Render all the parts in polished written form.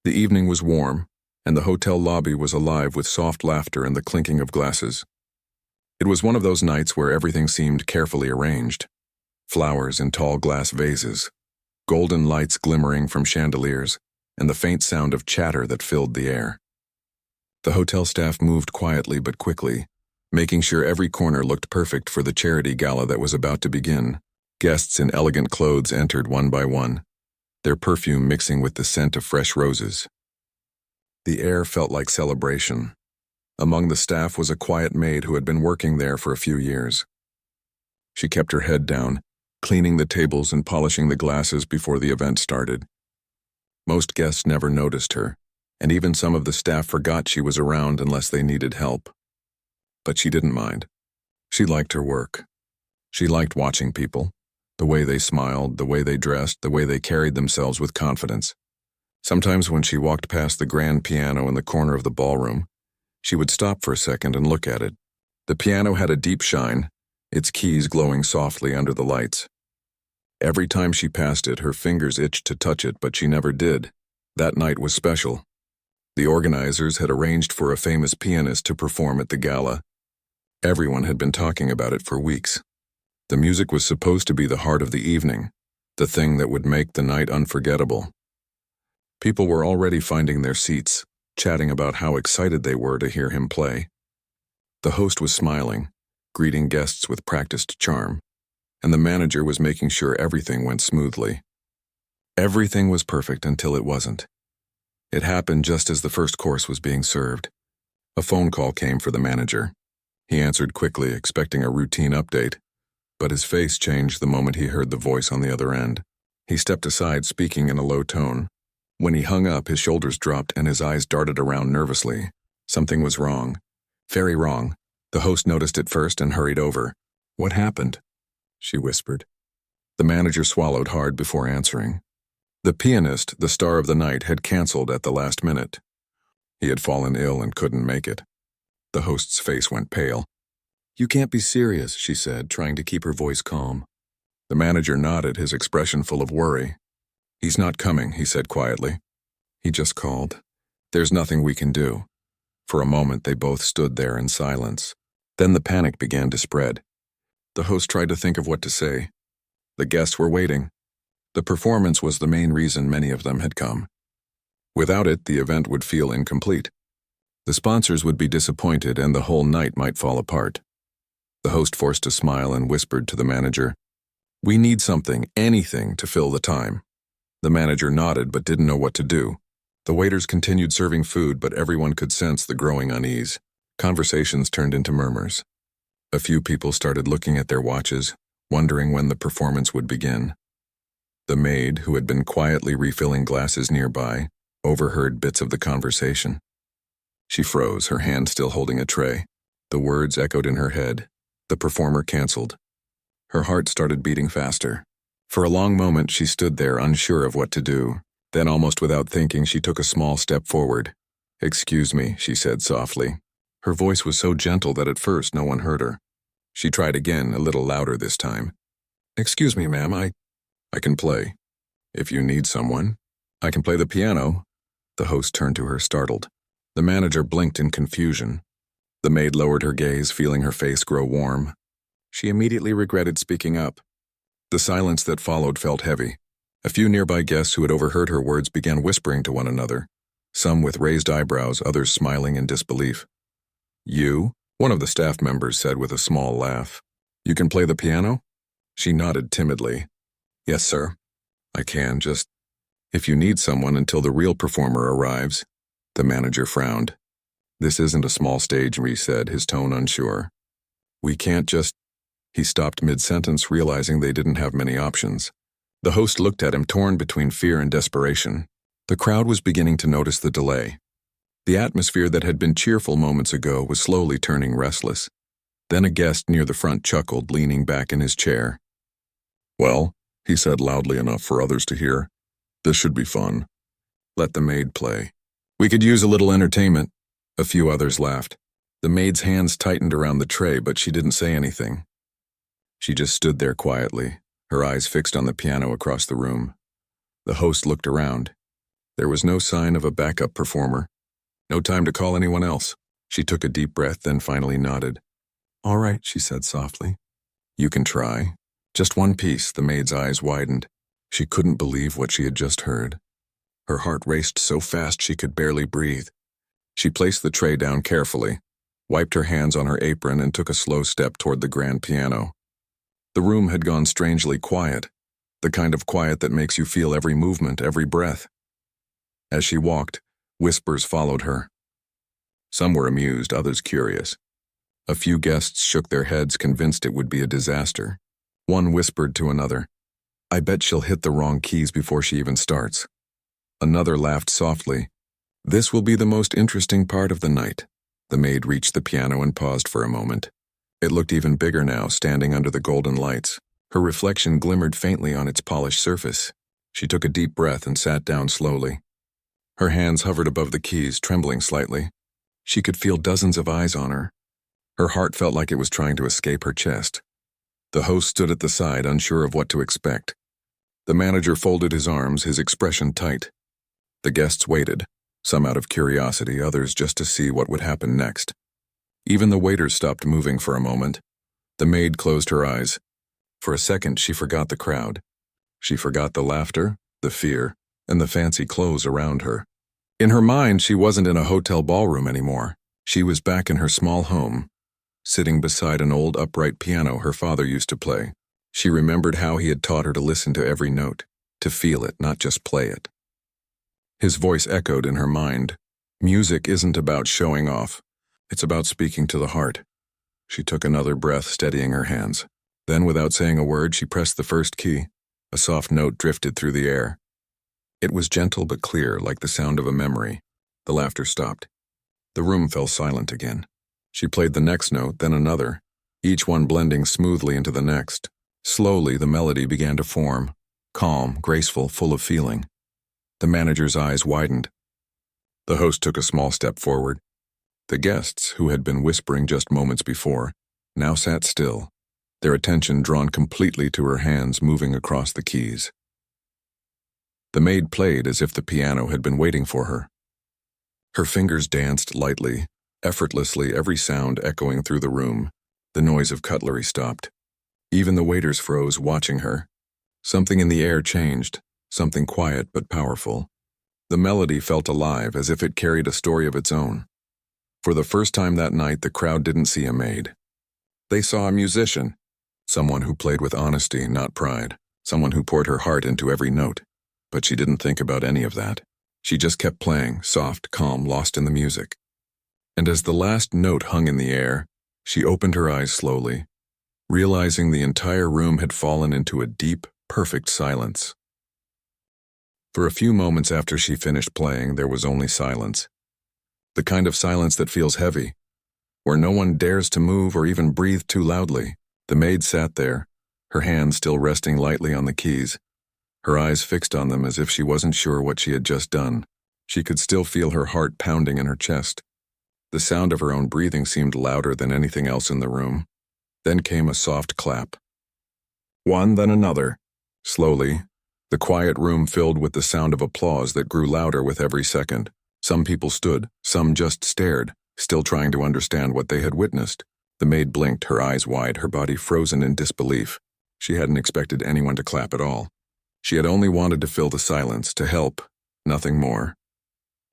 The evening was warm, and the hotel lobby was alive with soft laughter and the clinking of glasses. It was one of those nights where everything seemed carefully arranged. Flowers in tall glass vases, golden lights glimmering from chandeliers, and the faint sound of chatter that filled the air. The hotel staff moved quietly but quickly, making sure every corner looked perfect for the charity gala that was about to begin. Guests in elegant clothes entered one by one, their perfume mixing with the scent of fresh roses. The air felt like celebration. Among the staff was a quiet maid who had been working there for a few years. She kept her head down, cleaning the tables and polishing the glasses before the event started. Most guests never noticed her, and even some of the staff forgot she was around unless they needed help. But she didn't mind. She liked her work. She liked watching people, the way they smiled, the way they dressed, the way they carried themselves with confidence. Sometimes when she walked past the grand piano in the corner of the ballroom, she would stop for a second and look at it. The piano had a deep shine, its keys glowing softly under the lights. Every time she passed it, her fingers itched to touch it, but she never did. That night was special. The organizers had arranged for a famous pianist to perform at the gala. Everyone had been talking about it for weeks. The music was supposed to be the heart of the evening, the thing that would make the night unforgettable. People were already finding their seats, chatting about how excited they were to hear him play. The host was smiling, greeting guests with practiced charm, and the manager was making sure everything went smoothly. Everything was perfect until it wasn't. It happened just as the first course was being served. A phone call came for the manager. He answered quickly, expecting a routine update, but his face changed the moment he heard the voice on the other end. He stepped aside, speaking in a low tone. When he hung up, his shoulders dropped and his eyes darted around nervously. Something was wrong. Very wrong. The host noticed it first and hurried over. "What happened?" she whispered. The manager swallowed hard before answering. The pianist, the star of the night, had canceled at the last minute. He had fallen ill and couldn't make it. The host's face went pale. "You can't be serious," she said, trying to keep her voice calm. The manager nodded, his expression full of worry. "He's not coming," he said quietly. "He just called. There's nothing we can do." For a moment, they both stood there in silence. Then the panic began to spread. The host tried to think of what to say. The guests were waiting. The performance was the main reason many of them had come. Without it, the event would feel incomplete. The sponsors would be disappointed and the whole night might fall apart. The host forced a smile and whispered to the manager, "We need something, anything, to fill the time." The manager nodded but didn't know what to do. The waiters continued serving food, but everyone could sense the growing unease. Conversations turned into murmurs. A few people started looking at their watches, wondering when the performance would begin. The maid, who had been quietly refilling glasses nearby, overheard bits of the conversation. She froze, her hand still holding a tray. The words echoed in her head. The performer canceled. Her heart started beating faster. For a long moment, she stood there, unsure of what to do. Then, almost without thinking, she took a small step forward. "Excuse me," she said softly. Her voice was so gentle that at first no one heard her. She tried again, a little louder this time. "Excuse me, ma'am, I can play. If you need someone, I can play the piano." The host turned to her, startled. The manager blinked in confusion. The maid lowered her gaze, feeling her face grow warm. She immediately regretted speaking up. The silence that followed felt heavy. A few nearby guests who had overheard her words began whispering to one another, some with raised eyebrows, others smiling in disbelief. "You?" one of the staff members said with a small laugh. "You can play the piano?" She nodded timidly. "Yes, sir. I can, just if you need someone until the real performer arrives." The manager frowned. "This isn't a small stage," he said, his tone unsure. "We can't just—" He stopped mid-sentence, realizing they didn't have many options. The host looked at him, torn between fear and desperation. The crowd was beginning to notice the delay. The atmosphere that had been cheerful moments ago was slowly turning restless. Then a guest near the front chuckled, leaning back in his chair. "Well," he said loudly enough for others to hear, "this should be fun. Let the maid play. We could use a little entertainment." A few others laughed. The maid's hands tightened around the tray, but she didn't say anything. She just stood there quietly, her eyes fixed on the piano across the room. The host looked around. There was no sign of a backup performer. No time to call anyone else. She took a deep breath, then finally nodded. "All right," she said softly. "You can try." Just one piece. The maid's eyes widened. She couldn't believe what she had just heard. Her heart raced so fast she could barely breathe. She placed the tray down carefully, wiped her hands on her apron, and took a slow step toward the grand piano. The room had gone strangely quiet, the kind of quiet that makes you feel every movement, every breath. As she walked, whispers followed her. Some were amused, others curious. A few guests shook their heads, convinced it would be a disaster. One whispered to another, "I bet she'll hit the wrong keys before she even starts." Another laughed softly. "This will be the most interesting part of the night." The maid reached the piano and paused for a moment. It looked even bigger now, standing under the golden lights. Her reflection glimmered faintly on its polished surface. She took a deep breath and sat down slowly. Her hands hovered above the keys, trembling slightly. She could feel dozens of eyes on her. Her heart felt like it was trying to escape her chest. The host stood at the side, unsure of what to expect. The manager folded his arms, his expression tight. The guests waited, some out of curiosity, others just to see what would happen next. Even the waiters stopped moving for a moment. The maid closed her eyes. For a second, she forgot the crowd. She forgot the laughter, the fear, and the fancy clothes around her. In her mind, she wasn't in a hotel ballroom anymore. She was back in her small home, sitting beside an old upright piano her father used to play. She remembered how he had taught her to listen to every note, to feel it, not just play it. His voice echoed in her mind. Music isn't about showing off. It's about speaking to the heart. She took another breath, steadying her hands. Then, without saying a word, she pressed the first key. A soft note drifted through the air. It was gentle but clear, like the sound of a memory. The laughter stopped. The room fell silent again. She played the next note, then another, each one blending smoothly into the next. Slowly, the melody began to form, calm, graceful, full of feeling. The manager's eyes widened. The host took a small step forward. The guests, who had been whispering just moments before, now sat still, their attention drawn completely to her hands moving across the keys. The maid played as if the piano had been waiting for her. Her fingers danced lightly, effortlessly, every sound echoing through the room. The noise of cutlery stopped. Even the waiters froze, watching her. Something in the air changed, something quiet but powerful. The melody felt alive, as if it carried a story of its own. For the first time that night, the crowd didn't see a maid. They saw a musician, someone who played with honesty, not pride, someone who poured her heart into every note. But she didn't think about any of that. She just kept playing, soft, calm, lost in the music. And as the last note hung in the air, she opened her eyes slowly, realizing the entire room had fallen into a deep, perfect silence. For a few moments after she finished playing, there was only silence. The kind of silence that feels heavy, where no one dares to move or even breathe too loudly. The maid sat there, her hands still resting lightly on the keys, her eyes fixed on them as if she wasn't sure what she had just done. She could still feel her heart pounding in her chest. The sound of her own breathing seemed louder than anything else in the room. Then came a soft clap. One, then another. Slowly, the quiet room filled with the sound of applause that grew louder with every second. Some people stood, some just stared, still trying to understand what they had witnessed. The maid blinked, her eyes wide, her body frozen in disbelief. She hadn't expected anyone to clap at all. She had only wanted to fill the silence, to help, nothing more.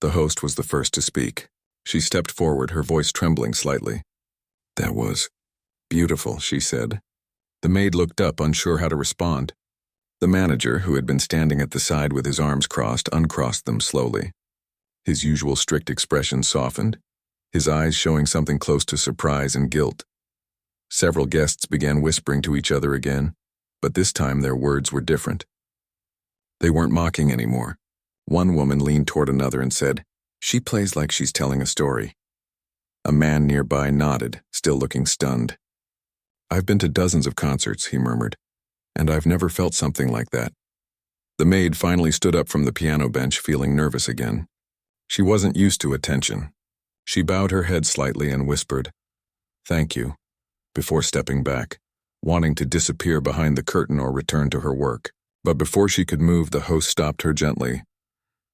The host was the first to speak. She stepped forward, her voice trembling slightly. "That was beautiful," she said. The maid looked up, unsure how to respond. The manager, who had been standing at the side with his arms crossed, uncrossed them slowly. His usual strict expression softened, his eyes showing something close to surprise and guilt. Several guests began whispering to each other again, but this time their words were different. They weren't mocking anymore. One woman leaned toward another and said, "She plays like she's telling a story." A man nearby nodded, still looking stunned. "I've been to dozens of concerts," he murmured, "and I've never felt something like that." The maid finally stood up from the piano bench, feeling nervous again. She wasn't used to attention. She bowed her head slightly and whispered, "Thank you," before stepping back, wanting to disappear behind the curtain or return to her work. But before she could move, the host stopped her gently.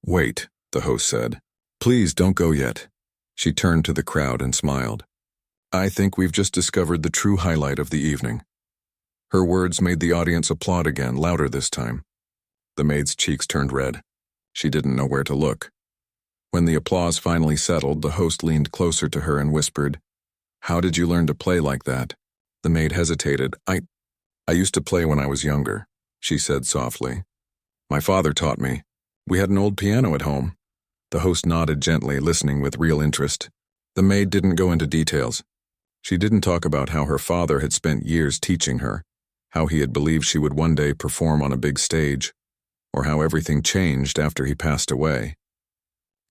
Wait, the host said. Please don't go yet. She turned to the crowd and smiled. I think we've just discovered the true highlight of the evening. Her words made the audience applaud again, louder this time. The maid's cheeks turned red. She didn't know where to look. When the applause finally settled, the host leaned closer to her and whispered, How did you learn to play like that? The maid hesitated. I used to play when I was younger, she said softly. My father taught me. We had an old piano at home. The host nodded gently, listening with real interest. The maid didn't go into details. She didn't talk about how her father had spent years teaching her, how he had believed she would one day perform on a big stage, or how everything changed after he passed away.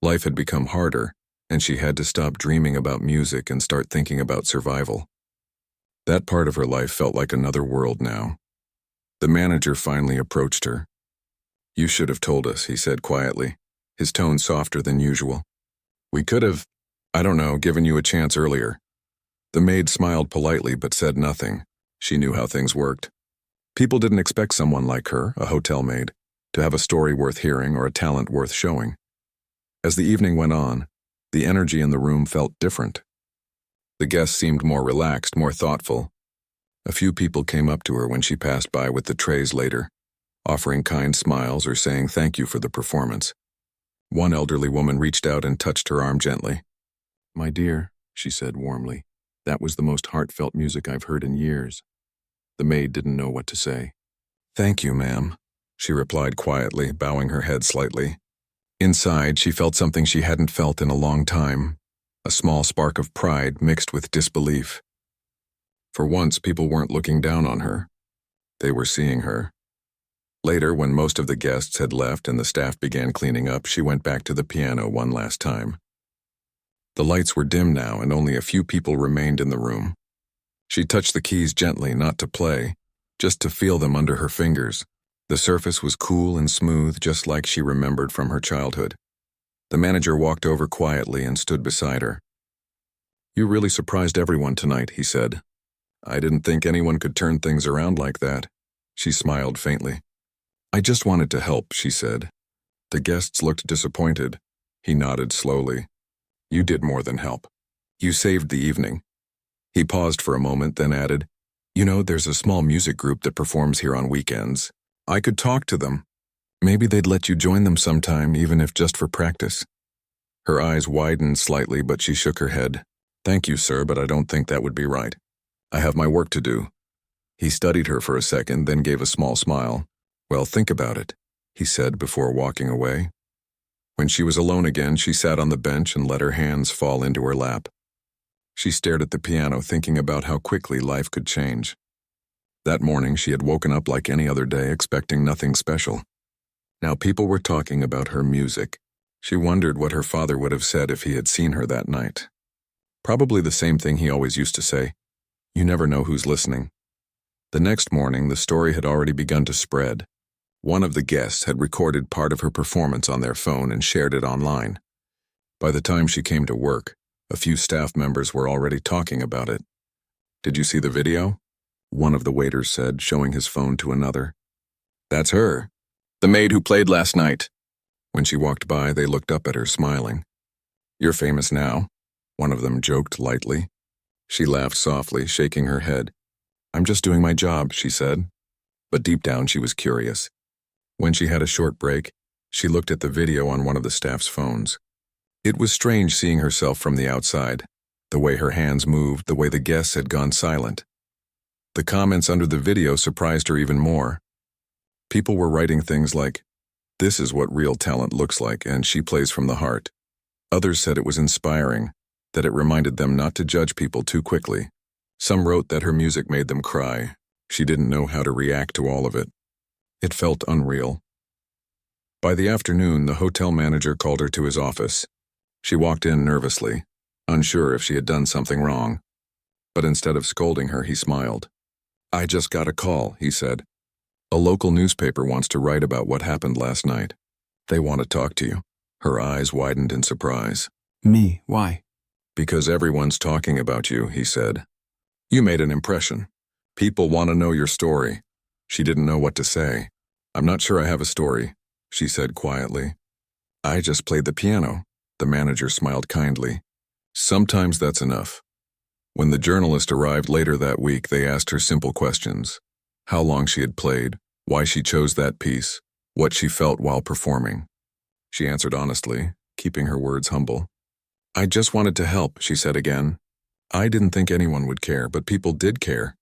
Life had become harder, and she had to stop dreaming about music and start thinking about survival. That part of her life felt like another world now. The manager finally approached her. You should have told us, he said quietly, his tone softer than usual. We could have, given you a chance earlier. The maid smiled politely but said nothing. She knew how things worked. People didn't expect someone like her, a hotel maid, to have a story worth hearing or a talent worth showing. As the evening went on, the energy in the room felt different. The guests seemed more relaxed, more thoughtful. A few people came up to her when she passed by with the trays later, offering kind smiles or saying thank you for the performance. One elderly woman reached out and touched her arm gently. My dear, she said warmly, that was the most heartfelt music I've heard in years. The maid didn't know what to say. Thank you, ma'am, she replied quietly, bowing her head slightly. Inside, she felt something she hadn't felt in a long time, a small spark of pride mixed with disbelief. For once, people weren't looking down on her. They were seeing her. Later, when most of the guests had left and the staff began cleaning up, she went back to the piano one last time. The lights were dim now, and only a few people remained in the room. She touched the keys gently, not to play, just to feel them under her fingers. The surface was cool and smooth, just like she remembered from her childhood. The manager walked over quietly and stood beside her. You really surprised everyone tonight, he said. I didn't think anyone could turn things around like that. She smiled faintly. I just wanted to help, she said. The guests looked disappointed. He nodded slowly. You did more than help. You saved the evening. He paused for a moment, then added, there's a small music group that performs here on weekends. I could talk to them. Maybe they'd let you join them sometime, even if just for practice. Her eyes widened slightly, but she shook her head. Thank you, sir, but I don't think that would be right. I have my work to do. He studied her for a second, then gave a small smile. Well, think about it, he said before walking away. When she was alone again, she sat on the bench and let her hands fall into her lap. She stared at the piano, thinking about how quickly life could change. That morning, she had woken up like any other day, expecting nothing special. Now people were talking about her music. She wondered what her father would have said if he had seen her that night. Probably the same thing he always used to say. You never know who's listening. The next morning, the story had already begun to spread. One of the guests had recorded part of her performance on their phone and shared it online. By the time she came to work, a few staff members were already talking about it. Did you see the video? One of the waiters said, showing his phone to another. That's her. The maid who played last night. When she walked by, they looked up at her, smiling. You're famous now, one of them joked lightly. She laughed softly, shaking her head. I'm just doing my job, she said. But deep down, she was curious. When she had a short break, she looked at the video on one of the staff's phones. It was strange seeing herself from the outside, the way her hands moved, the way the guests had gone silent. The comments under the video surprised her even more. People were writing things like, "This is what real talent looks like, and she plays from the heart." Others said it was inspiring, that it reminded them not to judge people too quickly. Some wrote that her music made them cry. She didn't know how to react to all of it. It felt unreal. By the afternoon, the hotel manager called her to his office. She walked in nervously, unsure if she had done something wrong. But instead of scolding her, he smiled. I just got a call, he said. A local newspaper wants to write about what happened last night. They want to talk to you. Her eyes widened in surprise. Me? Why? Because everyone's talking about you, he said. You made an impression. People want to know your story. She didn't know what to say. I'm not sure I have a story, she said quietly. I just played the piano. The manager smiled kindly. Sometimes that's enough. When the journalist arrived later that week, they asked her simple questions. How long she had played, why she chose that piece, what she felt while performing. She answered honestly, keeping her words humble. I just wanted to help, she said again. I didn't think anyone would care, but people did care.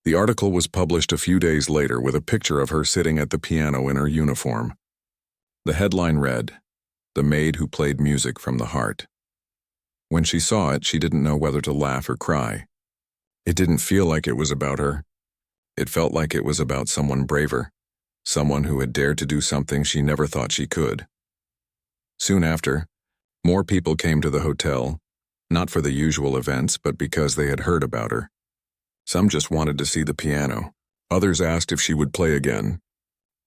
The article was published a few days later with a picture of her sitting at the piano in her uniform. The headline read, "The Maid Who Played Music from the Heart." When she saw it, she didn't know whether to laugh or cry. It didn't feel like it was about her. It felt like it was about someone braver, someone who had dared to do something she never thought she could. Soon after, more people came to the hotel, not for the usual events, but because they had heard about her. Some just wanted to see the piano. Others asked if she would play again.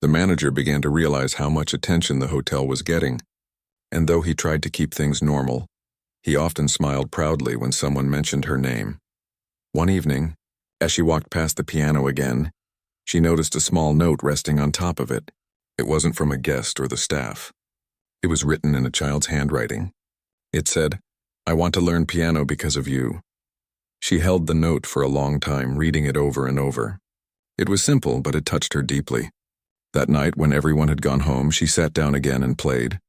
The manager began to realize how much attention the hotel was getting, and though he tried to keep things normal, he often smiled proudly when someone mentioned her name. One evening, as she walked past the piano again, she noticed a small note resting on top of it. It wasn't from a guest or the staff. It was written in a child's handwriting. It said, "I want to learn piano because of you." She held the note for a long time, reading it over and over. It was simple, but it touched her deeply. That night, when everyone had gone home, she sat down again and played.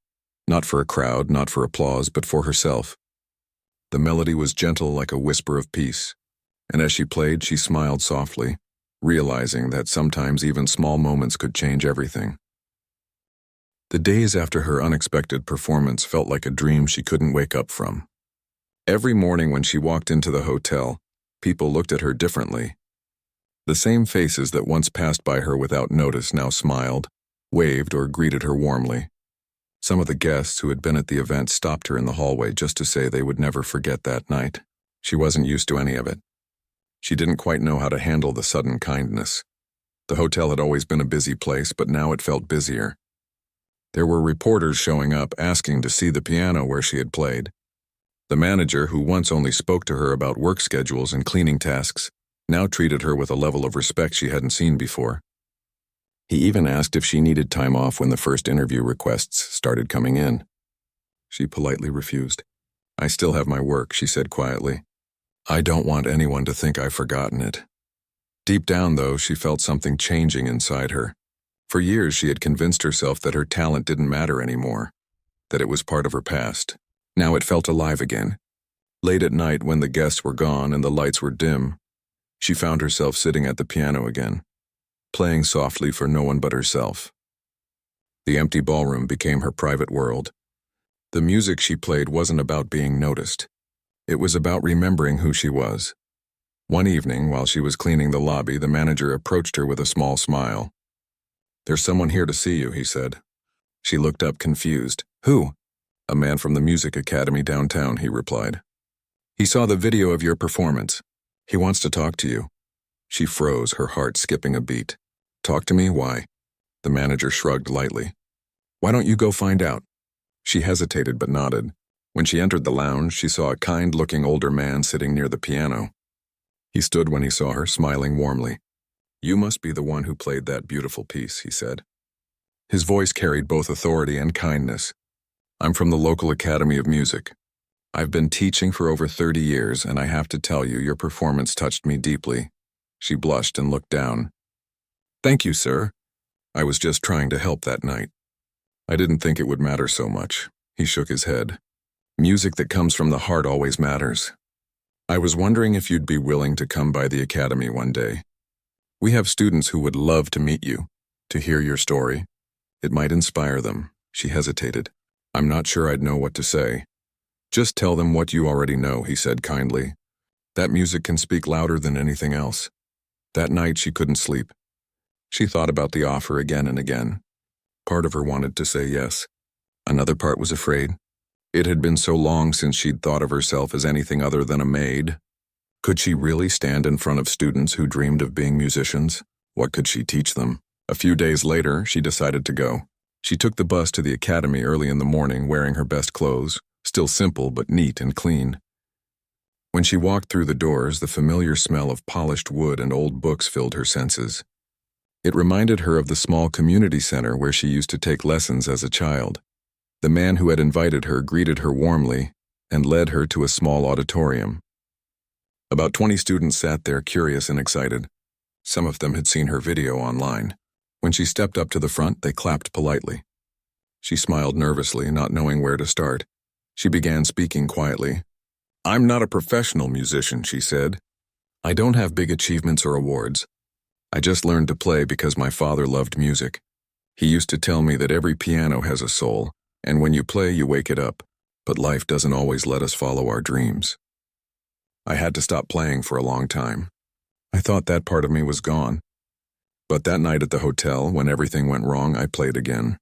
Not for a crowd, not for applause, but for herself. The melody was gentle like a whisper of peace, and as she played, she smiled softly, realizing that sometimes even small moments could change everything. The days after her unexpected performance felt like a dream she couldn't wake up from. Every morning when she walked into the hotel, people looked at her differently. The same faces that once passed by her without notice now smiled, waved, or greeted her warmly. Some of the guests who had been at the event stopped her in the hallway just to say they would never forget that night. She wasn't used to any of it. She didn't quite know how to handle the sudden kindness. The hotel had always been a busy place, but now it felt busier. There were reporters showing up asking to see the piano where she had played. The manager, who once only spoke to her about work schedules and cleaning tasks, now treated her with a level of respect she hadn't seen before. He even asked if she needed time off when the first interview requests started coming in. She politely refused. I still have my work, she said quietly. I don't want anyone to think I've forgotten it. Deep down, though, she felt something changing inside her. For years, she had convinced herself that her talent didn't matter anymore, that it was part of her past. Now it felt alive again. Late at night, when the guests were gone and the lights were dim, she found herself sitting at the piano again, playing softly for no one but herself. The empty ballroom became her private world. The music she played wasn't about being noticed. It was about remembering who she was. One evening, while she was cleaning the lobby, the manager approached her with a small smile. There's someone here to see you, he said. She looked up confused. Who? A man from the music academy downtown, he replied. He saw the video of your performance. He wants to talk to you. She froze, her heart skipping a beat. Talk to me? Why? The manager shrugged lightly. Why don't you go find out? She hesitated but nodded. When she entered the lounge, she saw a kind-looking older man sitting near the piano. He stood when he saw her, smiling warmly. You must be the one who played that beautiful piece, he said. His voice carried both authority and kindness. I'm from the local Academy of Music. I've been teaching for over 30 years, and I have to tell you, your performance touched me deeply. She blushed and looked down. Thank you, sir. I was just trying to help that night. I didn't think it would matter so much. He shook his head. Music that comes from the heart always matters. I was wondering if you'd be willing to come by the academy one day. We have students who would love to meet you, to hear your story. It might inspire them. She hesitated. I'm not sure I'd know what to say. Just tell them what you already know, he said kindly. That music can speak louder than anything else. That night she couldn't sleep. She thought about the offer again and again. Part of her wanted to say yes. Another part was afraid. It had been so long since she'd thought of herself as anything other than a maid. Could she really stand in front of students who dreamed of being musicians? What could she teach them? A few days later, she decided to go. She took the bus to the academy early in the morning, wearing her best clothes, still simple but neat and clean. When she walked through the doors, the familiar smell of polished wood and old books filled her senses. It reminded her of the small community center where she used to take lessons as a child. The man who had invited her greeted her warmly and led her to a small auditorium. About 20 students sat there, curious and excited. Some of them had seen her video online. When she stepped up to the front, they clapped politely. She smiled nervously, not knowing where to start. She began speaking quietly. "I'm not a professional musician," she said. "I don't have big achievements or awards. I just learned to play because my father loved music. He used to tell me that every piano has a soul, and when you play, you wake it up. But life doesn't always let us follow our dreams. I had to stop playing for a long time. I thought that part of me was gone. But that night at the hotel, when everything went wrong, I played again.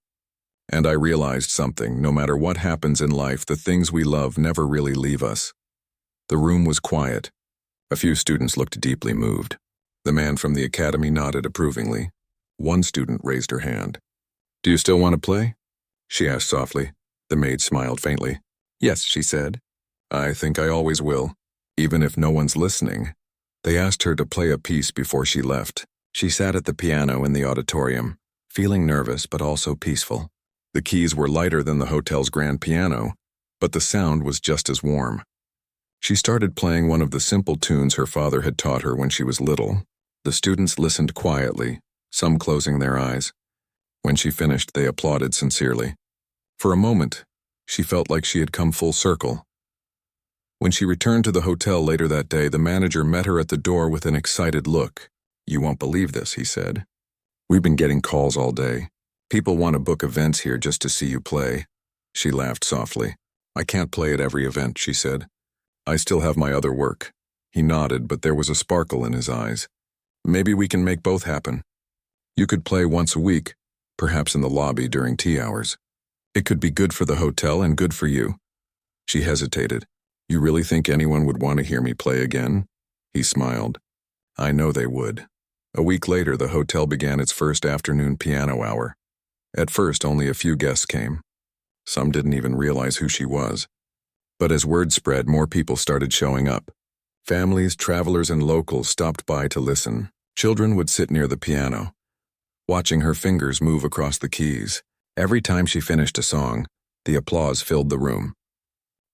And I realized something. No matter what happens in life, the things we love never really leave us." The room was quiet. A few students looked deeply moved. The man from the academy nodded approvingly. One student raised her hand. "Do you still want to play?" she asked softly. The maid smiled faintly. "Yes," she said. "I think I always will, even if no one's listening." They asked her to play a piece before she left. She sat at the piano in the auditorium, feeling nervous but also peaceful. The keys were lighter than the hotel's grand piano, but the sound was just as warm. She started playing one of the simple tunes her father had taught her when she was little. The students listened quietly, some closing their eyes. When she finished, they applauded sincerely. For a moment, she felt like she had come full circle. When she returned to the hotel later that day, the manager met her at the door with an excited look. "You won't believe this," he said. "We've been getting calls all day. People want to book events here just to see you play." She laughed softly. "I can't play at every event," she said. "I still have my other work." He nodded, but there was a sparkle in his eyes. "Maybe we can make both happen. You could play once a week, perhaps in the lobby during tea hours. It could be good for the hotel and good for you." She hesitated. "You really think anyone would want to hear me play again?" He smiled. "I know they would." A week later, the hotel began its first afternoon piano hour. At first, only a few guests came. Some didn't even realize who she was. But as word spread, more people started showing up. Families, travelers, and locals stopped by to listen. Children would sit near the piano, watching her fingers move across the keys. Every time she finished a song, the applause filled the room.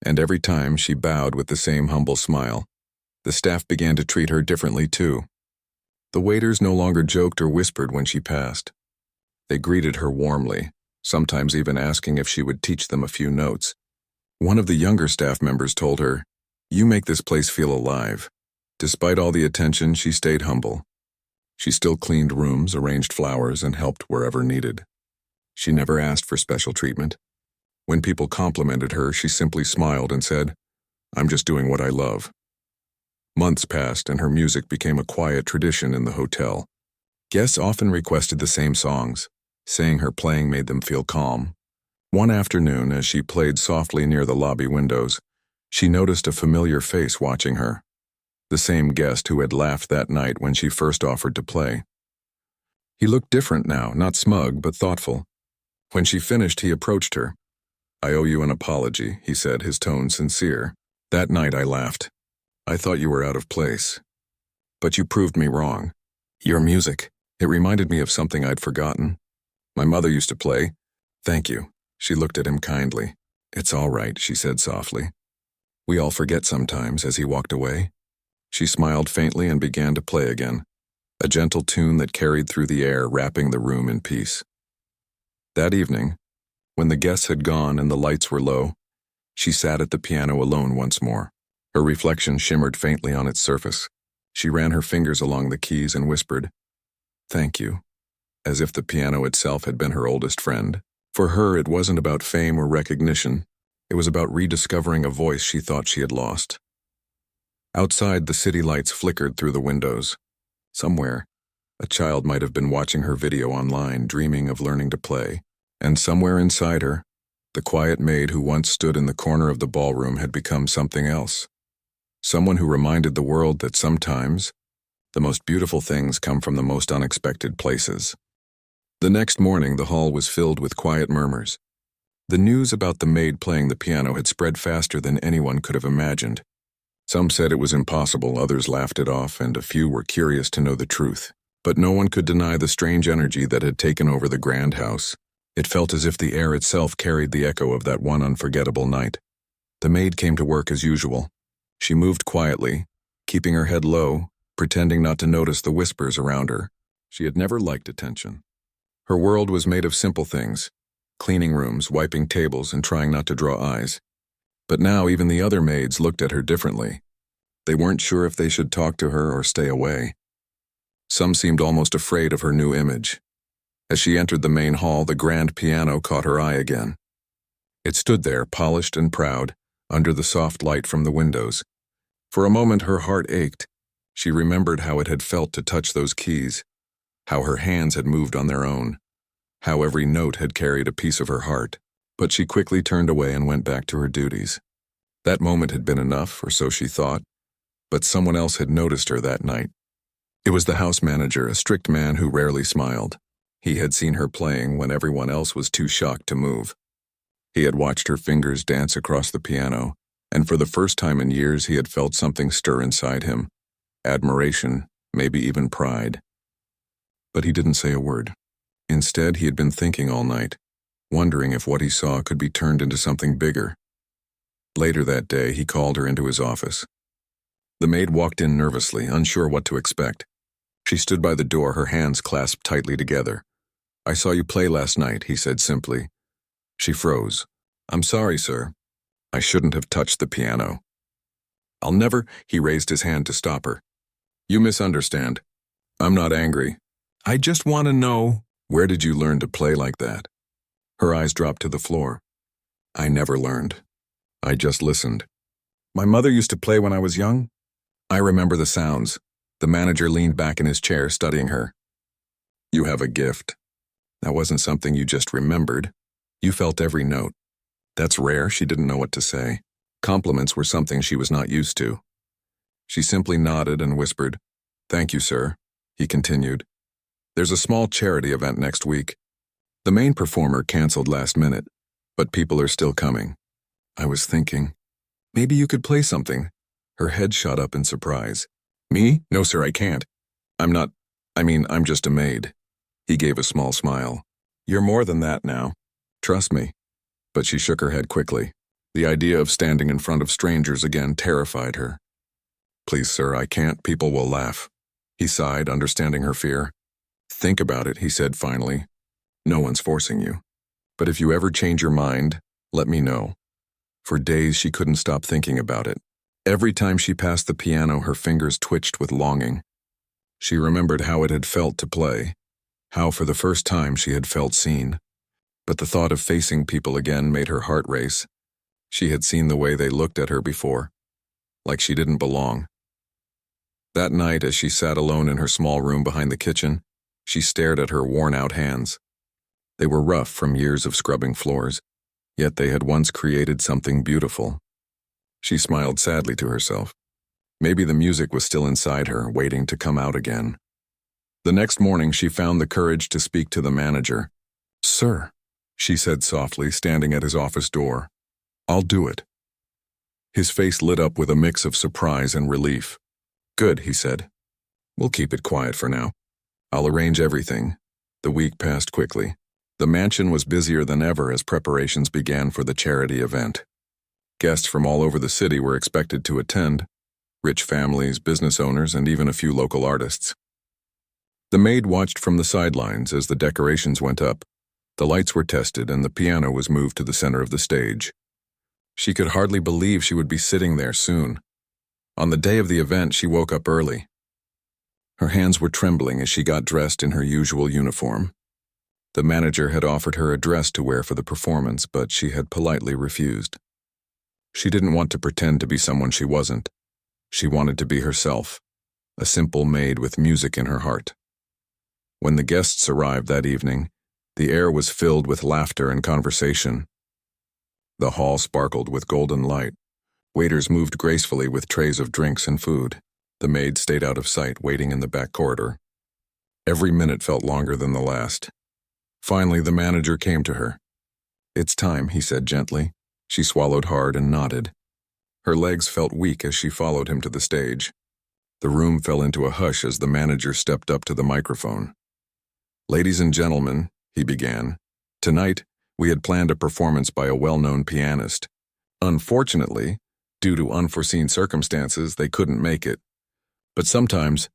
And every time she bowed with the same humble smile. The staff began to treat her differently too. The waiters no longer joked or whispered when she passed. They greeted her warmly, sometimes even asking if she would teach them a few notes. One of the younger staff members told her, "You make this place feel alive." Despite all the attention, she stayed humble. She still cleaned rooms, arranged flowers, and helped wherever needed. She never asked for special treatment. When people complimented her, she simply smiled and said, "I'm just doing what I love." Months passed, and her music became a quiet tradition in the hotel. Guests often requested the same songs, saying her playing made them feel calm. One afternoon, as she played softly near the lobby windows, she noticed a familiar face watching her. The same guest who had laughed that night when she first offered to play. He looked different now, not smug, but thoughtful. When she finished, he approached her. "I owe you an apology," he said, his tone sincere. "That night I laughed. I thought you were out of place. But you proved me wrong. Your music, it reminded me of something I'd forgotten. My mother used to play." "Thank you." She looked at him kindly. "It's all right," she said softly. "We all forget sometimes," as he walked away. She smiled faintly and began to play again, a gentle tune that carried through the air, wrapping the room in peace. That evening, when the guests had gone and the lights were low, she sat at the piano alone once more. Her reflection shimmered faintly on its surface. She ran her fingers along the keys and whispered, "Thank you," as if the piano itself had been her oldest friend. For her, it wasn't about fame or recognition. It was about rediscovering a voice she thought she had lost. Outside, the city lights flickered through the windows. Somewhere, a child might have been watching her video online, dreaming of learning to play. And somewhere inside her, the quiet maid who once stood in the corner of the ballroom had become something else. Someone who reminded the world that sometimes, the most beautiful things come from the most unexpected places. The next morning, the hall was filled with quiet murmurs. The news about the maid playing the piano had spread faster than anyone could have imagined. Some said it was impossible, others laughed it off, and a few were curious to know the truth. But no one could deny the strange energy that had taken over the grand house. It felt as if the air itself carried the echo of that one unforgettable night. The maid came to work as usual. She moved quietly, keeping her head low, pretending not to notice the whispers around her. She had never liked attention. Her world was made of simple things, cleaning rooms, wiping tables, and trying not to draw eyes. But now even the other maids looked at her differently. They weren't sure if they should talk to her or stay away. Some seemed almost afraid of her new image. As she entered the main hall, the grand piano caught her eye again. It stood there, polished and proud, under the soft light from the windows. For a moment her heart ached. She remembered how it had felt to touch those keys, how her hands had moved on their own, how every note had carried a piece of her heart. But she quickly turned away and went back to her duties. That moment had been enough, or so she thought, but someone else had noticed her that night. It was the house manager, a strict man who rarely smiled. He had seen her playing when everyone else was too shocked to move. He had watched her fingers dance across the piano, and for the first time in years he had felt something stir inside him. Admiration, maybe even pride. But he didn't say a word. Instead, he had been thinking all night, wondering if what he saw could be turned into something bigger. Later that day, he called her into his office. The maid walked in nervously, unsure what to expect. She stood by the door, her hands clasped tightly together. "I saw you play last night," he said simply. She froze. "I'm sorry, sir. I shouldn't have touched the piano." "I'll never—" He raised his hand to stop her. "You misunderstand. I'm not angry. I just want to know, where did you learn to play like that?" Her eyes dropped to the floor. "I never learned. I just listened. My mother used to play when I was young. I remember the sounds." The manager leaned back in his chair, studying her. "You have a gift. That wasn't something you just remembered. You felt every note. That's rare." She didn't know what to say. Compliments were something she was not used to. She simply nodded and whispered, "Thank you, sir." He continued, "There's a small charity event next week. The main performer canceled last minute, but people are still coming. I was thinking, maybe you could play something." Her head shot up in surprise. "Me? No, sir, I can't. I'm just a maid." He gave a small smile. "You're more than that now. Trust me." But she shook her head quickly. The idea of standing in front of strangers again terrified her. "Please, sir, I can't. People will laugh." He sighed, understanding her fear. "Think about it," he said finally. "No one's forcing you. But if you ever change your mind, let me know." For days she couldn't stop thinking about it. Every time she passed the piano, her fingers twitched with longing. She remembered how it had felt to play, how for the first time she had felt seen. But the thought of facing people again made her heart race. She had seen the way they looked at her before, like she didn't belong. That night, as she sat alone in her small room behind the kitchen, she stared at her worn-out hands. They were rough from years of scrubbing floors, yet they had once created something beautiful. She smiled sadly to herself. Maybe the music was still inside her, waiting to come out again. The next morning, she found the courage to speak to the manager. "Sir," she said softly, standing at his office door, "I'll do it." His face lit up with a mix of surprise and relief. "Good," he said. "We'll keep it quiet for now. I'll arrange everything." The week passed quickly. The mansion was busier than ever as preparations began for the charity event. Guests from all over the city were expected to attend, rich families, business owners, and even a few local artists. The maid watched from the sidelines as the decorations went up. The lights were tested and the piano was moved to the center of the stage. She could hardly believe she would be sitting there soon. On the day of the event, she woke up early. Her hands were trembling as she got dressed in her usual uniform. The manager had offered her a dress to wear for the performance, but she had politely refused. She didn't want to pretend to be someone she wasn't. She wanted to be herself, a simple maid with music in her heart. When the guests arrived that evening, the air was filled with laughter and conversation. The hall sparkled with golden light. Waiters moved gracefully with trays of drinks and food. The maid stayed out of sight, waiting in the back corridor. Every minute felt longer than the last. Finally, the manager came to her. "It's time," he said gently. She swallowed hard and nodded. Her legs felt weak as she followed him to the stage. The room fell into a hush as the manager stepped up to the microphone. "Ladies and gentlemen," he began, Tonight, we had planned a performance by a well-known pianist. Unfortunately, due to unforeseen circumstances, they couldn't make it. But sometimes,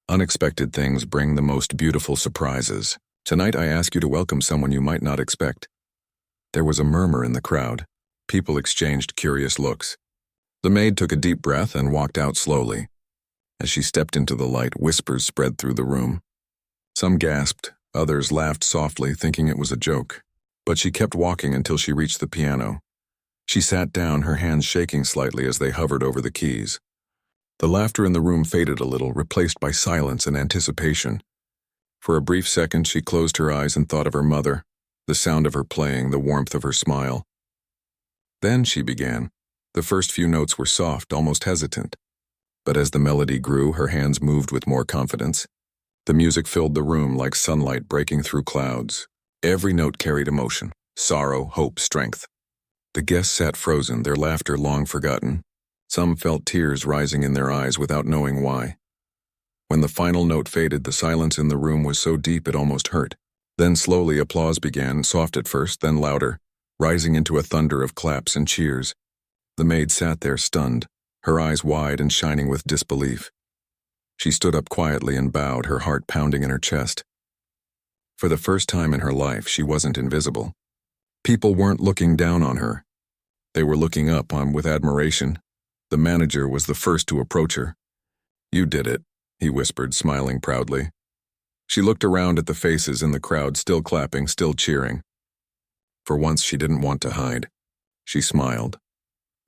unexpected things bring the most beautiful surprises. Tonight I ask you to welcome someone you might not expect. There was a murmur in the crowd. People exchanged curious looks. The maid took a deep breath and walked out slowly. As she stepped into the light, whispers spread through the room. Some gasped, others laughed softly, thinking it was a joke. But she kept walking until she reached the piano. She sat down, her hands shaking slightly as they hovered over the keys. The laughter in the room faded a little, replaced by silence and anticipation. For a brief second, she closed her eyes and thought of her mother, the sound of her playing, the warmth of her smile. Then she began. The first few notes were soft, almost hesitant. But as the melody grew, her hands moved with more confidence. The music filled the room like sunlight breaking through clouds. Every note carried emotion, sorrow, hope, strength. The guests sat frozen, their laughter long forgotten. Some felt tears rising in their eyes without knowing why. When the final note faded, the silence in the room was so deep it almost hurt. Then slowly applause began, soft at first, then louder, rising into a thunder of claps and cheers. The maid sat there stunned, her eyes wide and shining with disbelief. She stood up quietly and bowed, her heart pounding in her chest. For the first time in her life, she wasn't invisible. People weren't looking down on her. They were looking up with admiration. The manager was the first to approach her. "You did it," he whispered, smiling proudly. She looked around at the faces in the crowd, still clapping, still cheering. For once, she didn't want to hide. She smiled.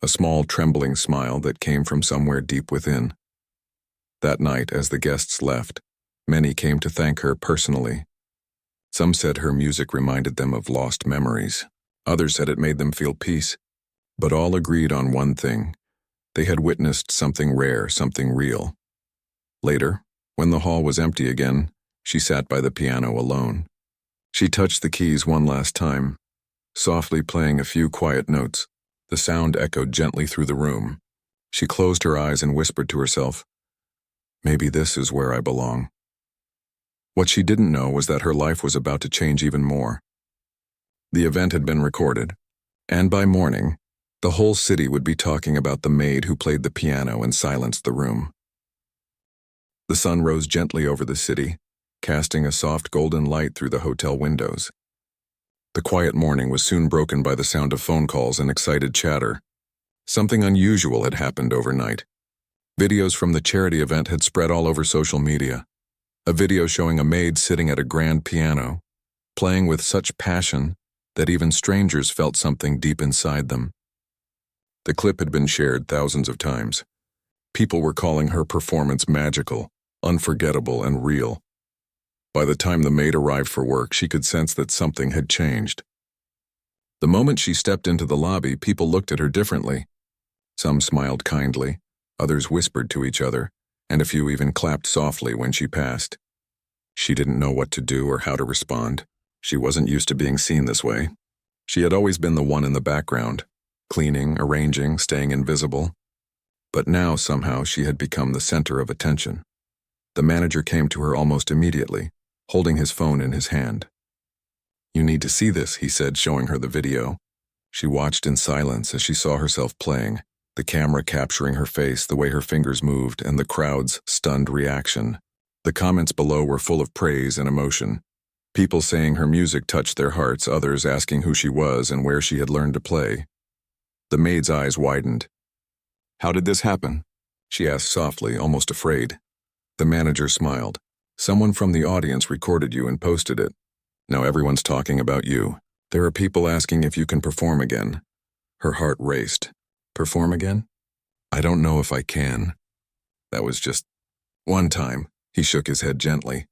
A small, trembling smile that came from somewhere deep within. That night, as the guests left, many came to thank her personally. Some said her music reminded them of lost memories. Others said it made them feel peace. But all agreed on one thing. They had witnessed something rare, something real. Later, when the hall was empty again, she sat by the piano alone. She touched the keys one last time, softly playing a few quiet notes. The sound echoed gently through the room. She closed her eyes and whispered to herself, "Maybe this is where I belong." What she didn't know was that her life was about to change even more. The event had been recorded, and by morning, the whole city would be talking about the maid who played the piano and silenced the room. The sun rose gently over the city, casting a soft golden light through the hotel windows. The quiet morning was soon broken by the sound of phone calls and excited chatter. Something unusual had happened overnight. Videos from the charity event had spread all over social media. A video showing a maid sitting at a grand piano, playing with such passion that even strangers felt something deep inside them. The clip had been shared thousands of times. People were calling her performance magical, unforgettable, and real. By the time the maid arrived for work, she could sense that something had changed. The moment she stepped into the lobby, people looked at her differently. Some smiled kindly, others whispered to each other, and a few even clapped softly when she passed. She didn't know what to do or how to respond. She wasn't used to being seen this way. She had always been the one in the background, cleaning, arranging, staying invisible. But now, somehow, she had become the center of attention. The manager came to her almost immediately, holding his phone in his hand. "You need to see this," he said, showing her the video. She watched in silence as she saw herself playing, the camera capturing her face, the way her fingers moved, and the crowd's stunned reaction. The comments below were full of praise and emotion. People saying her music touched their hearts, others asking who she was and where she had learned to play. The maid's eyes widened. "How did this happen?" she asked softly, almost afraid. The manager smiled. "Someone from the audience recorded you and posted it. Now everyone's talking about you. There are people asking if you can perform again." Her heart raced. "Perform again? I don't know if I can. That was just one time." He shook his head gently.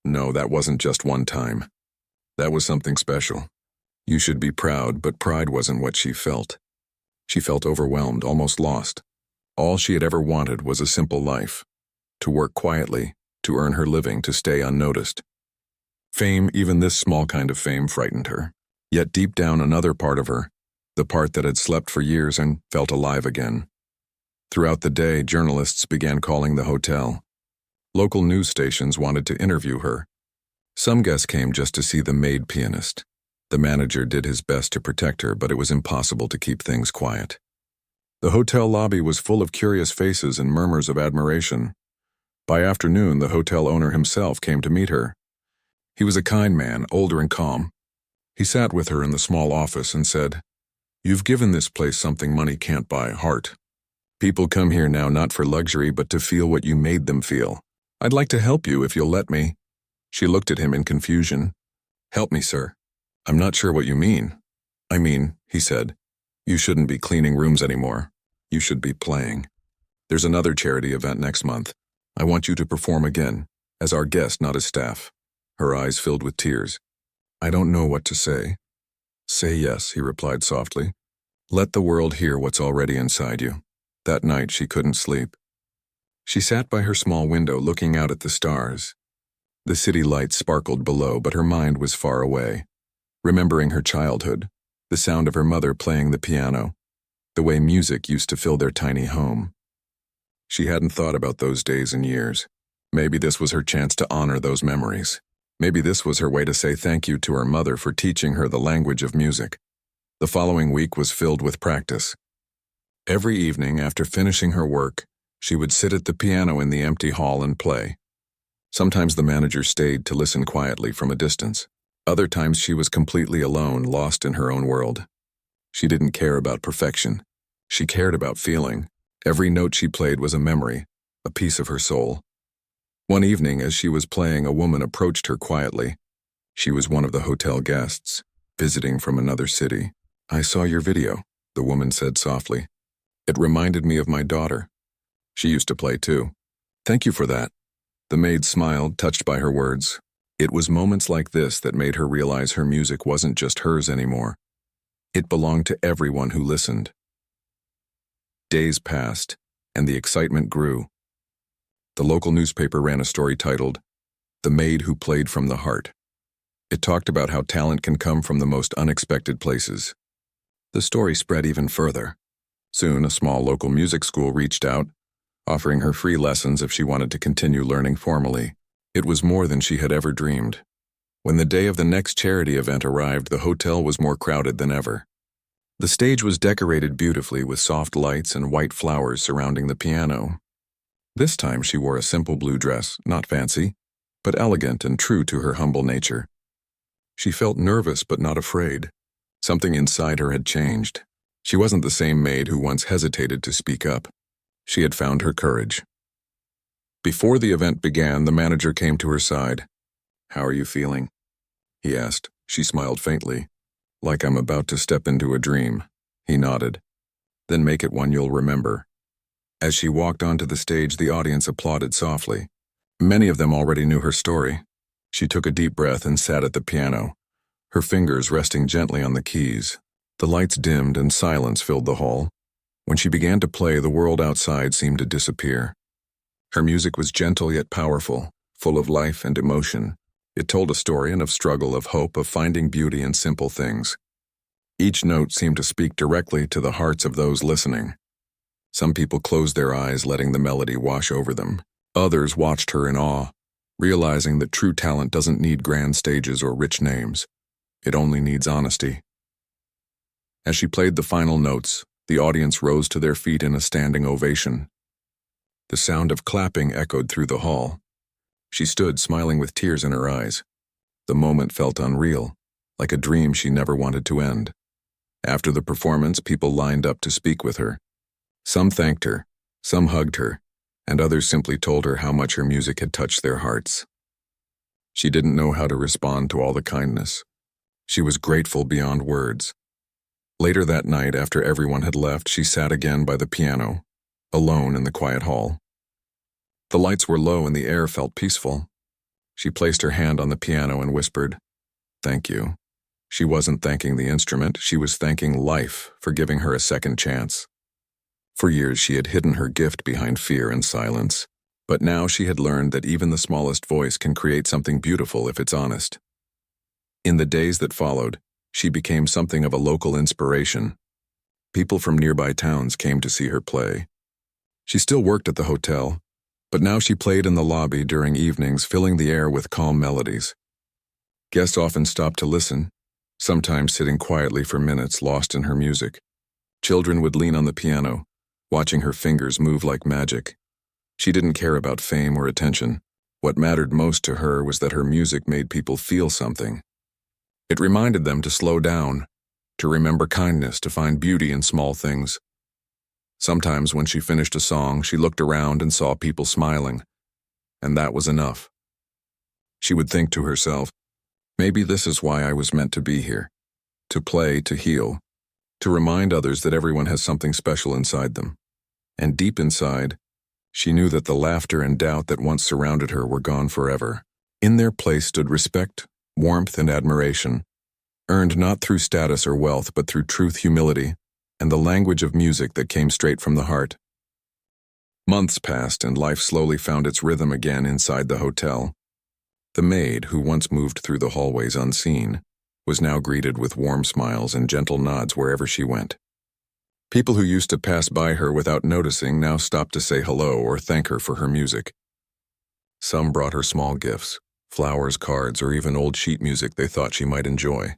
"No, that wasn't just one time. That was something special. You should be proud," but pride wasn't what she felt. She felt overwhelmed, almost lost. All she had ever wanted was a simple life. To work quietly, to earn her living, to stay unnoticed. Fame, even this small kind of fame, frightened her. Yet deep down, another part of her, the part that had slept for years and felt alive again. Throughout the day, journalists began calling the hotel. Local news stations wanted to interview her. Some guests came just to see the maid pianist. The manager did his best to protect her, but it was impossible to keep things quiet. The hotel lobby was full of curious faces and murmurs of admiration. By afternoon, the hotel owner himself came to meet her. He was a kind man, older and calm. He sat with her in the small office and said, "You've given this place something money can't buy, heart. People come here now not for luxury but to feel what you made them feel. I'd like to help you if you'll let me." She looked at him in confusion. "Help me, sir. I'm not sure what you mean." "I mean," he said, "you shouldn't be cleaning rooms anymore. You should be playing. There's another charity event next month. I want you to perform again, as our guest, not as staff." Her eyes filled with tears. "I don't know what to say." "Say yes," he replied softly. "Let the world hear what's already inside you." That night she couldn't sleep. She sat by her small window looking out at the stars. The city lights sparkled below, but her mind was far away, remembering her childhood, the sound of her mother playing the piano, the way music used to fill their tiny home. She hadn't thought about those days in years. Maybe this was her chance to honor those memories. Maybe this was her way to say thank you to her mother for teaching her the language of music. The following week was filled with practice. Every evening after finishing her work, she would sit at the piano in the empty hall and play. Sometimes the manager stayed to listen quietly from a distance. Other times she was completely alone, lost in her own world. She didn't care about perfection. She cared about feeling. Every note she played was a memory, a piece of her soul. One evening, as she was playing, a woman approached her quietly. She was one of the hotel guests, visiting from another city. "I saw your video," the woman said softly. "It reminded me of my daughter. She used to play too. Thank you for that." The maid smiled, touched by her words. It was moments like this that made her realize her music wasn't just hers anymore. It belonged to everyone who listened. Days passed, and the excitement grew. The local newspaper ran a story titled, "The Maid Who Played from the Heart." It talked about how talent can come from the most unexpected places. The story spread even further. Soon, a small local music school reached out, offering her free lessons if she wanted to continue learning formally. It was more than she had ever dreamed. When the day of the next charity event arrived, the hotel was more crowded than ever. The stage was decorated beautifully with soft lights and white flowers surrounding the piano. This time she wore a simple blue dress, not fancy, but elegant and true to her humble nature. She felt nervous but not afraid. Something inside her had changed. She wasn't the same maid who once hesitated to speak up. She had found her courage. Before the event began, the manager came to her side. "How are you feeling?" he asked. She smiled faintly. "Like I'm about to step into a dream." He nodded. "Then make it one you'll remember." As she walked onto the stage, the audience applauded softly. Many of them already knew her story. She took a deep breath and sat at the piano, her fingers resting gently on the keys. The lights dimmed and silence filled the hall. When she began to play, the world outside seemed to disappear. Her music was gentle yet powerful, full of life and emotion. It told a story and of struggle, of hope, of finding beauty in simple things. Each note seemed to speak directly to the hearts of those listening. Some people closed their eyes, letting the melody wash over them. Others watched her in awe, realizing that true talent doesn't need grand stages or rich names. It only needs honesty. As she played the final notes, the audience rose to their feet in a standing ovation. The sound of clapping echoed through the hall. She stood, smiling with tears in her eyes. The moment felt unreal, like a dream she never wanted to end. After the performance, people lined up to speak with her. Some thanked her, some hugged her, and others simply told her how much her music had touched their hearts. She didn't know how to respond to all the kindness. She was grateful beyond words. Later that night, after everyone had left, she sat again by the piano, alone in the quiet hall. The lights were low and the air felt peaceful. She placed her hand on the piano and whispered, "Thank you." She wasn't thanking the instrument, she was thanking life for giving her a second chance. For years she had hidden her gift behind fear and silence, but now she had learned that even the smallest voice can create something beautiful if it's honest. In the days that followed, she became something of a local inspiration. People from nearby towns came to see her play. She still worked at the hotel, but now she played in the lobby during evenings, filling the air with calm melodies. Guests often stopped to listen, sometimes sitting quietly for minutes lost in her music. Children would lean on the piano, watching her fingers move like magic. She didn't care about fame or attention. What mattered most to her was that her music made people feel something. It reminded them to slow down, to remember kindness, to find beauty in small things. Sometimes when she finished a song, she looked around and saw people smiling, and that was enough. She would think to herself, maybe this is why I was meant to be here, to play, to heal, to remind others that everyone has something special inside them. And deep inside, she knew that the laughter and doubt that once surrounded her were gone forever. In their place stood respect, warmth, and admiration, earned not through status or wealth, but through truth, humility, and the language of music that came straight from the heart. Months passed, and life slowly found its rhythm again inside the hotel. The maid, who once moved through the hallways unseen, was now greeted with warm smiles and gentle nods wherever she went. People who used to pass by her without noticing now stopped to say hello or thank her for her music. Some brought her small gifts, flowers, cards, or even old sheet music they thought she might enjoy.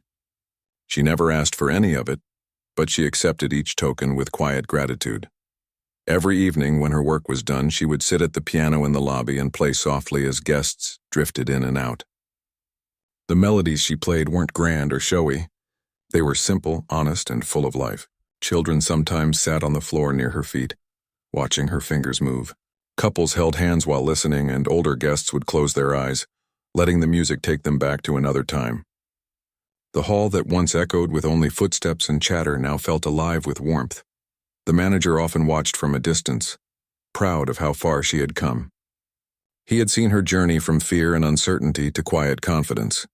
She never asked for any of it, but she accepted each token with quiet gratitude. Every evening when her work was done, she would sit at the piano in the lobby and play softly as guests drifted in and out. The melodies she played weren't grand or showy. They were simple, honest, and full of life. Children sometimes sat on the floor near her feet, watching her fingers move. Couples held hands while listening, and older guests would close their eyes, letting the music take them back to another time. The hall that once echoed with only footsteps and chatter now felt alive with warmth. The manager often watched from a distance, proud of how far she had come. He had seen her journey from fear and uncertainty to quiet confidence,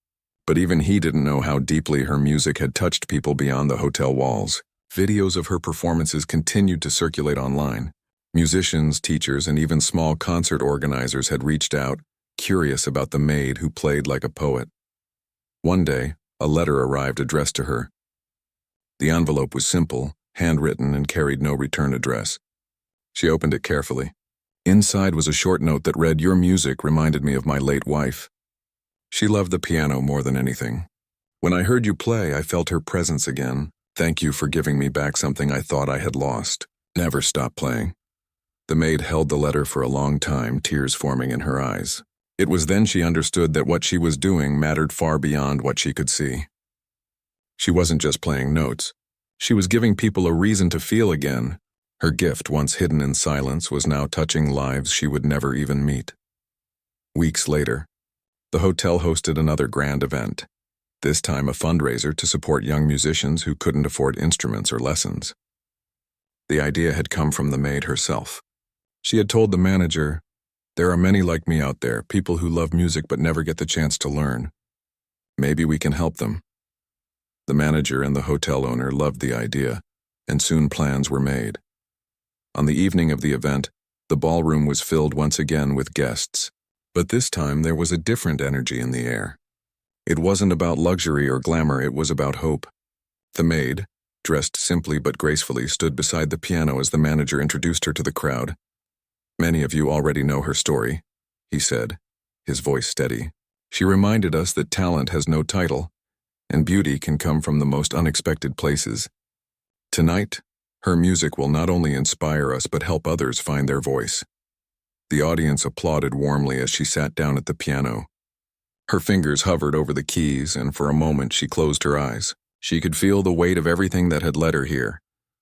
but even he didn't know how deeply her music had touched people beyond the hotel walls. Videos of her performances continued to circulate online. Musicians, teachers, and even small concert organizers had reached out, curious about the maid who played like a poet. One day, a letter arrived addressed to her. The envelope was simple, handwritten, and carried no return address. She opened it carefully. Inside was a short note that read, "Your music reminded me of my late wife. She loved the piano more than anything. When I heard you play, I felt her presence again. Thank you for giving me back something I thought I had lost. Never stop playing." The maid held the letter for a long time, tears forming in her eyes. It was then she understood that what she was doing mattered far beyond what she could see. She wasn't just playing notes. She was giving people a reason to feel again. Her gift, once hidden in silence, was now touching lives she would never even meet. Weeks later, the hotel hosted another grand event, this time a fundraiser to support young musicians who couldn't afford instruments or lessons. The idea had come from the maid herself. She had told the manager, "There are many like me out there, people who love music but never get the chance to learn. Maybe we can help them." The manager and the hotel owner loved the idea, and soon plans were made. On the evening of the event, the ballroom was filled once again with guests, but this time there was a different energy in the air. It wasn't about luxury or glamour, it was about hope. The maid, dressed simply but gracefully, stood beside the piano as the manager introduced her to the crowd. "Many of you already know her story," he said, his voice steady. "She reminded us that talent has no title, and beauty can come from the most unexpected places. Tonight, her music will not only inspire us but help others find their voice." The audience applauded warmly as she sat down at the piano. Her fingers hovered over the keys, and for a moment she closed her eyes. She could feel the weight of everything that had led her here,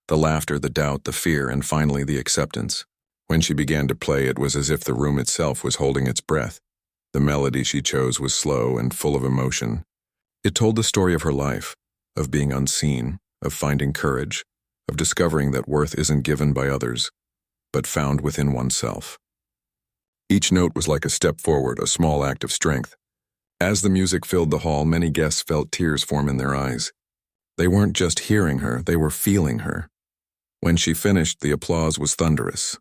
the laughter, the doubt, the fear, and finally the acceptance. When she began to play, it was as if the room itself was holding its breath. The melody she chose was slow and full of emotion. It told the story of her life, of being unseen, of finding courage, of discovering that worth isn't given by others, but found within oneself. Each note was like a step forward, a small act of strength. As the music filled the hall, many guests felt tears form in their eyes. They weren't just hearing her, they were feeling her. When she finished, the applause was thunderous.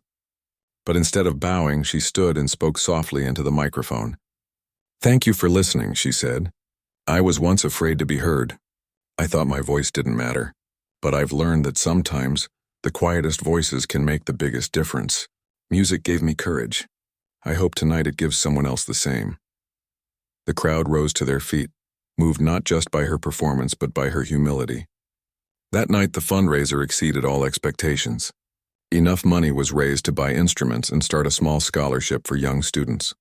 But instead of bowing, she stood and spoke softly into the microphone. "Thank you for listening," she said. "I was once afraid to be heard. I thought my voice didn't matter. But I've learned that sometimes the quietest voices can make the biggest difference. Music gave me courage. I hope tonight it gives someone else the same." The crowd rose to their feet, moved not just by her performance but by her humility. That night the fundraiser exceeded all expectations. Enough money was raised to buy instruments and start a small scholarship for young students.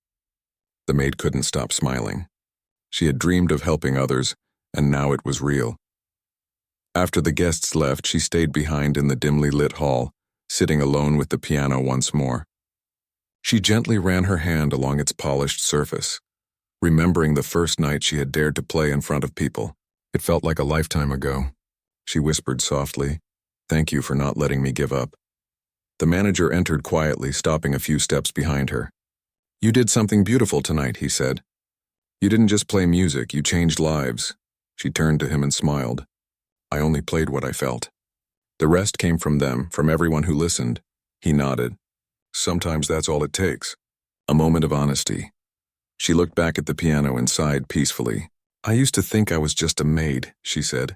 The maid couldn't stop smiling. She had dreamed of helping others, and now it was real. After the guests left, she stayed behind in the dimly lit hall, sitting alone with the piano once more. She gently ran her hand along its polished surface, remembering the first night she had dared to play in front of people. It felt like a lifetime ago. She whispered softly, "Thank you for not letting me give up." The manager entered quietly, stopping a few steps behind her. "You did something beautiful tonight," he said. "You didn't just play music, you changed lives." She turned to him and smiled. "I only played what I felt. The rest came from them, from everyone who listened." He nodded. "Sometimes that's all it takes. A moment of honesty." She looked back at the piano and sighed peacefully. "I used to think I was just a maid," she said.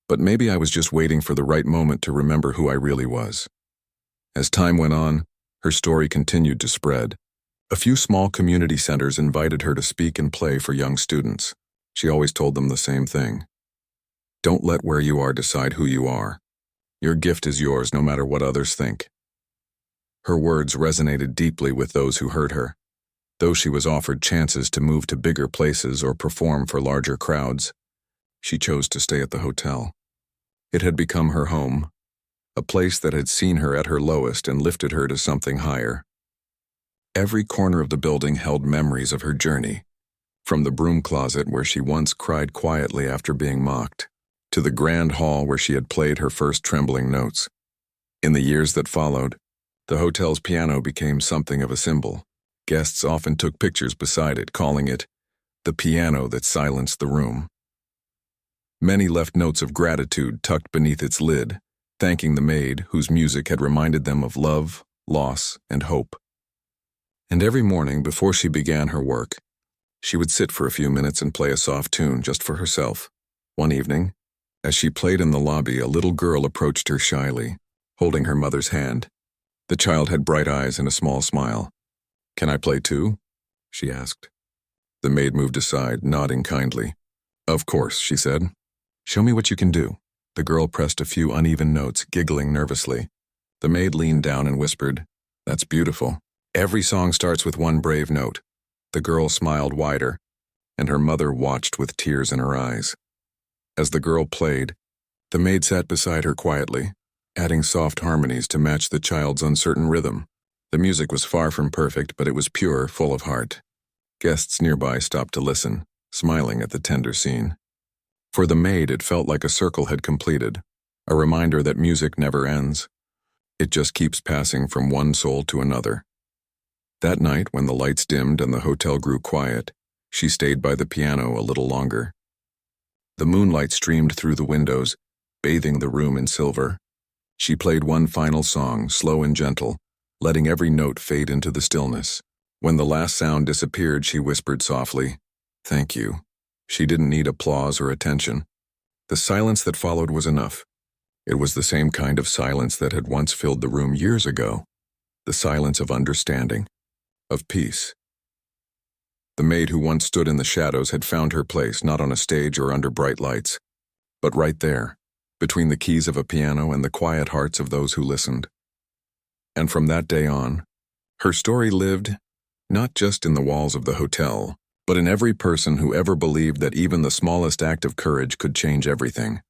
"But maybe I was just waiting for the right moment to remember who I really was." As time went on, her story continued to spread. A few small community centers invited her to speak and play for young students. She always told them the same thing. "Don't let where you are decide who you are. Your gift is yours no matter what others think." Her words resonated deeply with those who heard her. Though she was offered chances to move to bigger places or perform for larger crowds, she chose to stay at the hotel. It had become her home, a place that had seen her at her lowest and lifted her to something higher. Every corner of the building held memories of her journey, from the broom closet where she once cried quietly after being mocked, to the grand hall where she had played her first trembling notes. In the years that followed, the hotel's piano became something of a symbol. Guests often took pictures beside it, calling it the piano that silenced the room. Many left notes of gratitude tucked beneath its lid, thanking the maid whose music had reminded them of love, loss, and hope. And every morning before she began her work, she would sit for a few minutes and play a soft tune just for herself. One evening, as she played in the lobby, a little girl approached her shyly, holding her mother's hand. The child had bright eyes and a small smile. "Can I play too?" she asked. The maid moved aside, nodding kindly. "Of course," she said. "Show me what you can do." The girl pressed a few uneven notes, giggling nervously. The maid leaned down and whispered, "That's beautiful. Every song starts with one brave note." The girl smiled wider, and her mother watched with tears in her eyes. As the girl played, the maid sat beside her quietly, adding soft harmonies to match the child's uncertain rhythm. The music was far from perfect, but it was pure, full of heart. Guests nearby stopped to listen, smiling at the tender scene. For the maid, it felt like a circle had completed, a reminder that music never ends. It just keeps passing from one soul to another. That night, when the lights dimmed and the hotel grew quiet, she stayed by the piano a little longer. The moonlight streamed through the windows, bathing the room in silver. She played one final song, slow and gentle, letting every note fade into the stillness. When the last sound disappeared, she whispered softly, "Thank you." She didn't need applause or attention. The silence that followed was enough. It was the same kind of silence that had once filled the room years ago, the silence of understanding, of peace. The maid who once stood in the shadows had found her place, not on a stage or under bright lights, but right there, between the keys of a piano and the quiet hearts of those who listened. And from that day on, her story lived, not just in the walls of the hotel, but in every person who ever believed that even the smallest act of courage could change everything.